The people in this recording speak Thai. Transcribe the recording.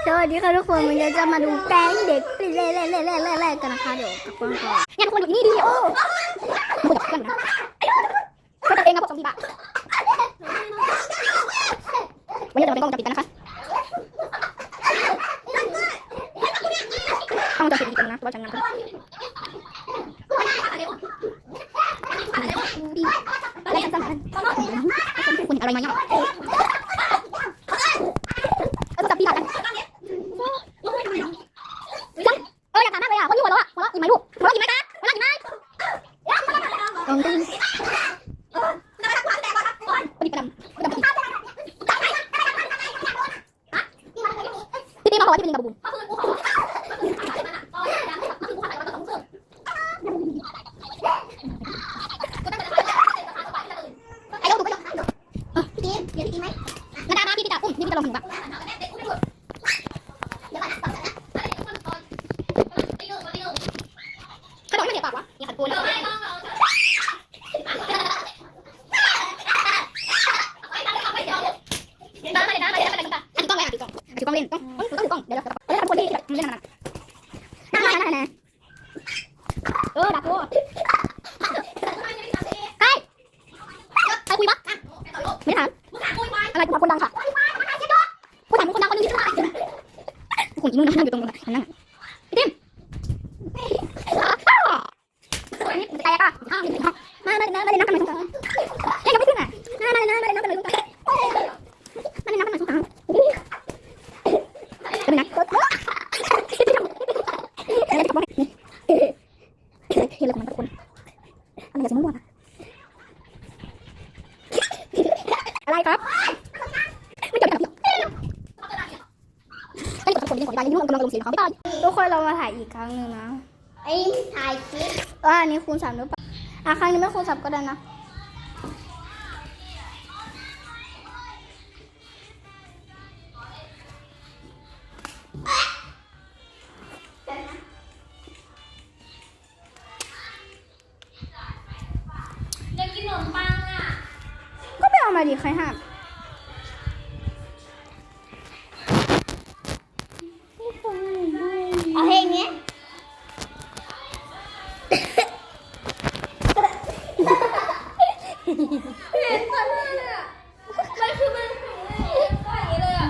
สวัสดีค่ะทุกคนวันนี้จะมาดูแก๊งเด็กเล่นกันนะคะเดี๋ยวกับกล้องก่อนเนี่ยทุกคนอยู่นี่ดิโอ้พูดกับเพื่อนนะช่วยตัวเองนะพวกซอมบี้บ้าวันนี้เราจะไปกล้องจับปิดกันนะคะต้องจะปิดอีกนะเพราะว่าฉันงานอะไรกันคุณอะไรมาเนี่ยจับปีกกันอยากถามมากเลยอ่ะคนที่หัวเราะอีกไหมลูกหัวเราะอีกไหมคะหัวเราะอีกไหมพี่ปีมาบอกว่าพี่เป็นลิงบาบูนไอ้ลูกถูกไปพี่เดี๋ยวพี่ไหมนาดาพี่จะอุ้มพี่จะลงถึงปะถ้าบอกไม่เสียปากวะนี่ขัดปูนถือกล้องเล่นต้องถือกล้องเดี๋ยวเราทำคนที่แบบเล่นนานนั่งดักกูใครคุยวะไม่ถามอะไรกูถามคนดังค่ะกูถามคนดังคนนึงที่ว่าคุณอีนู่นนั่งอยู่ตรงนั้นนั่งติ๊มนี่แตกอ่ะมานั่งกันไหมทุกคนยังไม่ขึ้นอ่ะมานั่งกันไหมทุกคนมานั่งกันไหมทุกคนเป็นนักอะไรกับมันนี่เลยของมันทุกคนอะไรกับสมมติว่าอะไรครับไม่เกี่ยวกับพี่ต้องกดทุกคนเป็นของได้ยังกำลังลงสีของพี่ต้อยทุกคนเรามาถ่ายอีกครั้งหนึ่งนะไอ้ถ่ายคลิปอันนี้คูณ3หรือเปล่าครั้งนี้ไม่คูณ3ก็ได้นะอยากกินขนมปังอ่ะก็ไม่เอามาดิใครห้ามเอาเพลงนี้เห็นตอนนั้นเลยอ่ะมันคือมันอย่างนี้เลยอ่ะ